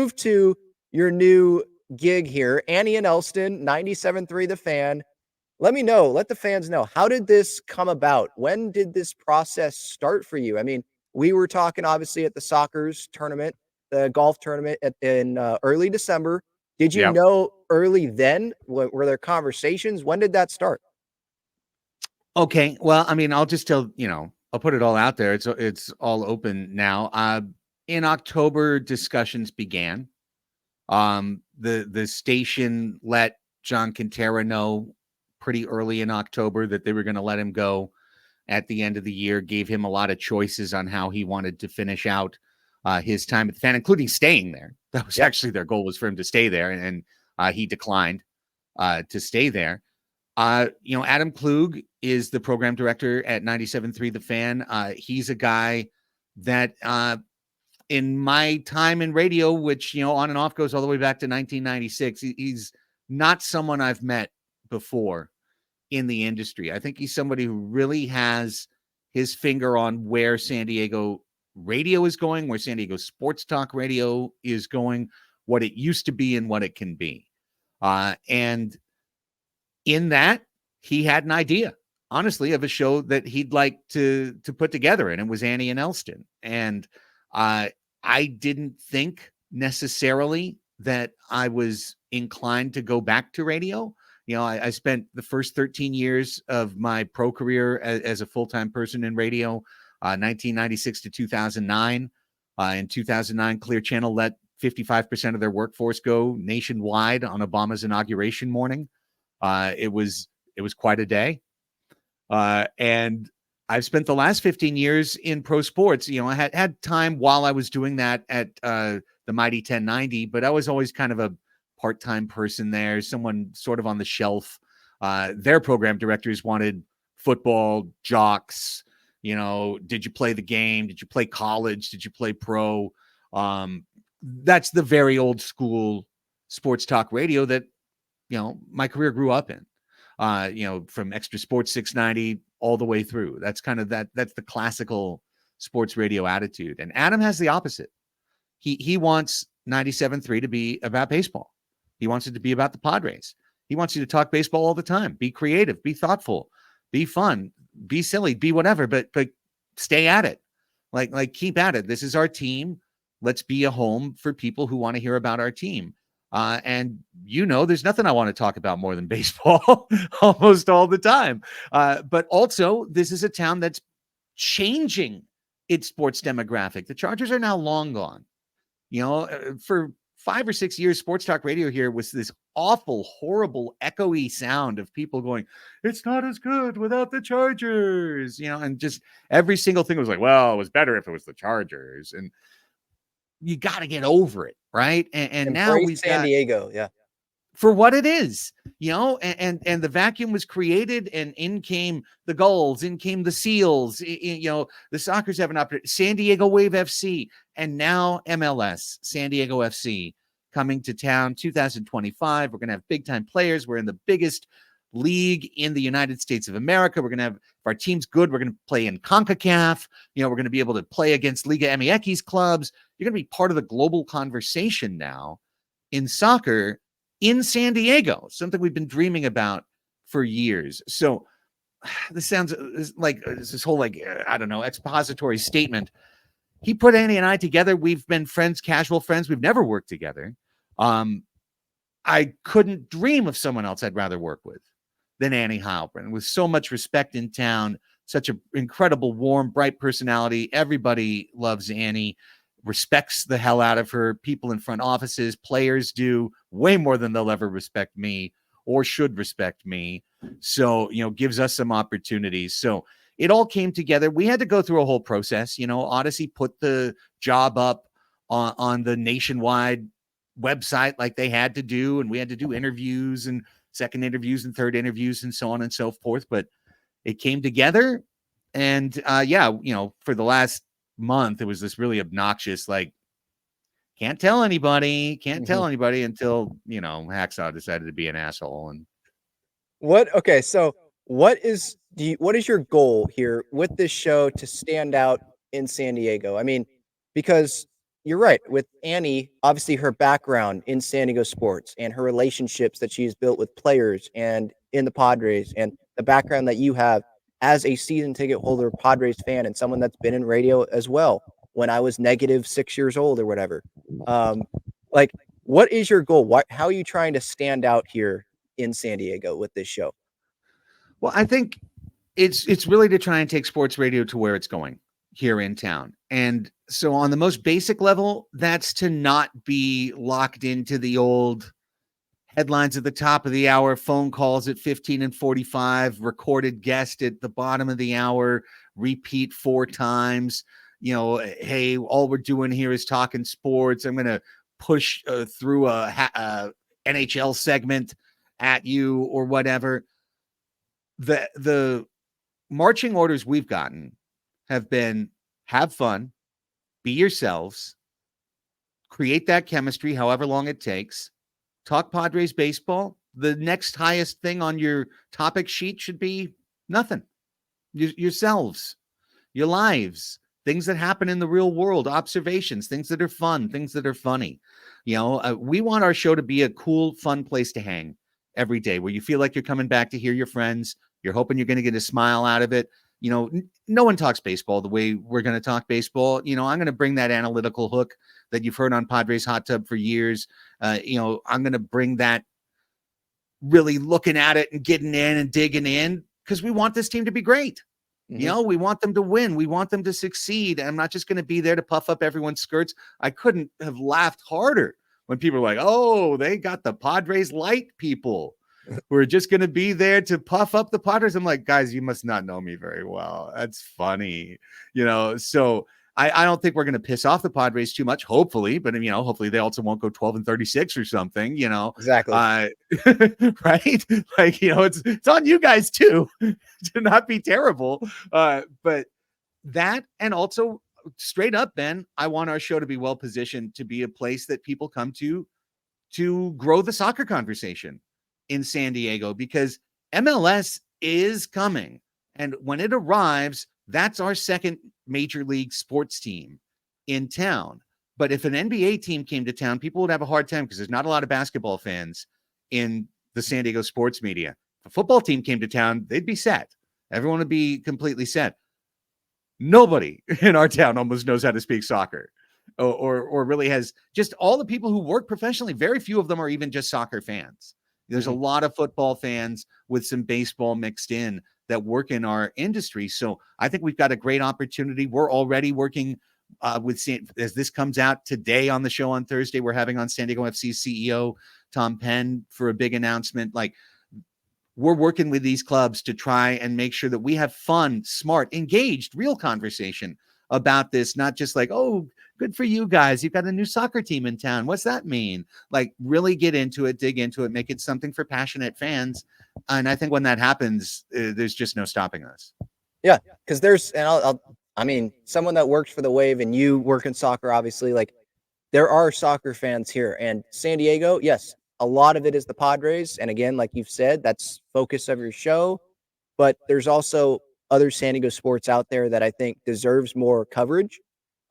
move to your new gig here, Annie and Elsten, 97.3 The Fan. Let the fans know, how did this come about? When did this process start for you? I mean, we were talking obviously at the soccer's tournament, the golf tournament in early December. Did you Yep. know early then? Were there conversations? When did that start? Okay. Well, I mean, I'll just tell, I'll put it all out there. It's all open now. In October, discussions began. The station let John Quintera know pretty early in October that they were going to let him go at the end of the year, gave him a lot of choices on how he wanted to finish out his time at the Fan, including staying there. That was actually their goal, was for him to stay there, and he declined to stay there. Adam Klug is the program director at 97.3 The Fan. He's a guy that in my time in radio, which, on and off goes all the way back to 1996, he's not someone I've met before in the industry. I think he's somebody who really has his finger on where San Diego radio is going, where San Diego sports talk radio is going, what it used to be and what it can be. And in that, he had an idea, honestly, of a show that he'd like to put together, and it was Annie and Elsten. And I didn't think necessarily that I was inclined to go back to radio. I spent the first 13 years of my pro career as a full-time person in radio, 1996 to 2009. In 2009, Clear Channel let 55% of their workforce go nationwide on Obama's inauguration morning. It was quite a day. And I've spent the last 15 years in pro sports. I had time while I was doing that at the mighty 1090, but I was always kind of a part-time person there, someone sort of on the shelf. Their program directors wanted football, jocks, did you play the game? Did you play college? Did you play pro? That's the very old school sports talk radio that, my career grew up in, from Extra Sports 690 all the way through. That's kind of that's the classical sports radio attitude. And Adam has the opposite. He wants 97.3 to be about baseball. He wants it to be about the Padres. He wants you to talk baseball all the time. Be creative, be thoughtful, be fun, be silly, be whatever, but stay at it. Like keep at it. This is our team. Let's be a home for people who want to hear about our team. And there's nothing I want to talk about more than baseball almost all the time. But also, this is a town that's changing its sports demographic. The Chargers are now long gone. For 5 or 6 years, sports talk radio here was this awful, horrible, echoey sound of people going, it's not as good without the Chargers, and just every single thing was like, well, it was better if it was the Chargers. And you got to get over it, right? And now we've San Diego, yeah, for what it is, and the vacuum was created, and in came the Gulls, in came the Seals, the Sockers have an opportunity, San Diego Wave FC, and now MLS, San Diego FC, coming to town 2025. We're going to have big time players. We're in the biggest league in the United States of America. We're going to have, if our team's good, we're going to play in CONCACAF. We're going to be able to play against Liga MX's clubs. You're going to be part of the global conversation now in soccer in San Diego, something we've been dreaming about for years. So this sounds like this whole, I don't know, expository statement. He put Annie and I together. We've been friends, casual friends. We've never worked together. I couldn't dream of someone else I'd rather work with than Annie Heilprin, with so much respect in town, such an incredible, warm, bright personality. Everybody loves Annie, respects the hell out of her. People in front offices, players do way more than they'll ever respect me or should respect me. So, gives us some opportunities. So it all came together. We had to go through a whole process. Odyssey put the job up on the nationwide website like they had to do, and we had to do interviews and second interviews and third interviews and so on and so forth. But it came together, and for the last month, it was this really obnoxious, can't tell anybody until, Hacksaw decided to be an asshole. And so what is your goal here with this show to stand out in San Diego? I mean, because you're right. With Annie, obviously her background in San Diego sports and her relationships that she's built with players and in the Padres and the background that you have as a season ticket holder, Padres fan, and someone that's been in radio as well when I was negative 6 years old or whatever. Um, like, what is your goal? How are you trying to stand out here in San Diego with this show? Well, I think it's really to try and take sports radio to where it's going here in town. And so on the most basic level, that's to not be locked into the old headlines at the top of the hour, phone calls at 15 and 45, recorded guest at the bottom of the hour, repeat 4 times. Hey, all we're doing here is talking sports. I'm going to push through a NHL segment at you or whatever. The marching orders we've gotten have been have fun, be yourselves, create that chemistry, however long it takes, talk Padres baseball. The next highest thing on your topic sheet should be nothing. Yourselves, your lives, things that happen in the real world, observations, things that are fun, things that are funny. We want our show to be a cool, fun place to hang every day where you feel like you're coming back to hear your friends. You're hoping you're going to get a smile out of it. No one talks baseball the way we're going to talk baseball. I'm going to bring that analytical hook that you've heard on Padres Hot Tub for years. I'm going to bring that really looking at it and getting in and digging in because we want this team to be great. Mm-hmm. We want them to win. We want them to succeed. I'm not just going to be there to puff up everyone's skirts. I couldn't have laughed harder when people were like, oh, they got the Padres light people who are just going to be there to puff up the Padres. I'm like, guys, you must not know me very well. That's funny. So I don't think we're going to piss off the Padres too much, hopefully, but hopefully they also won't go 12 and 36 or something, Exactly. Right. Like, it's on you guys too to not be terrible. But that, and also straight up, Ben, I want our show to be well positioned to be a place that people come to grow the soccer conversation in San Diego, because MLS is coming. And when it arrives, that's our second major league sports team in town. But if an NBA team came to town, people would have a hard time because there's not a lot of basketball fans in the San Diego sports media. If a football team came to town, they'd be set. Everyone would be completely set. Nobody in our town almost knows how to speak soccer or really has, just all the people who work professionally. Very few of them are even just soccer fans. There's a lot of football fans with some baseball mixed in that work in our industry. So I think we've got a great opportunity. We're already working as this comes out today on the show on Thursday, we're having on San Diego FC CEO Tom Penn for a big announcement. Like, we're working with these clubs to try and make sure that we have fun, smart, engaged, real conversation about this, not just like, oh, good for you guys, you've got a new soccer team in town, what's that mean? Like, really get into it, dig into it, make it something for passionate fans. And I think when that happens, there's just no stopping us. Yeah, because I mean, someone that works for the Wave and you work in soccer, obviously, like, there are soccer fans here. And San Diego, yes, a lot of it is the Padres. And again, like you've said, that's focus of your show. But there's also other San Diego sports out there that I think deserves more coverage.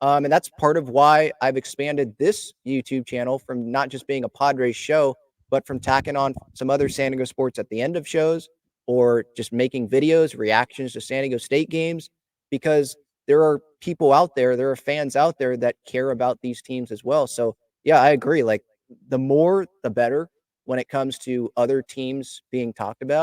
And that's part of why I've expanded this YouTube channel from not just being a Padres show, but from tacking on some other San Diego sports at the end of shows, or just making videos, reactions to San Diego State games, because there are people out there are fans out there that care about these teams as well. So yeah, I agree. Like, the more, the better when it comes to other teams being talked about.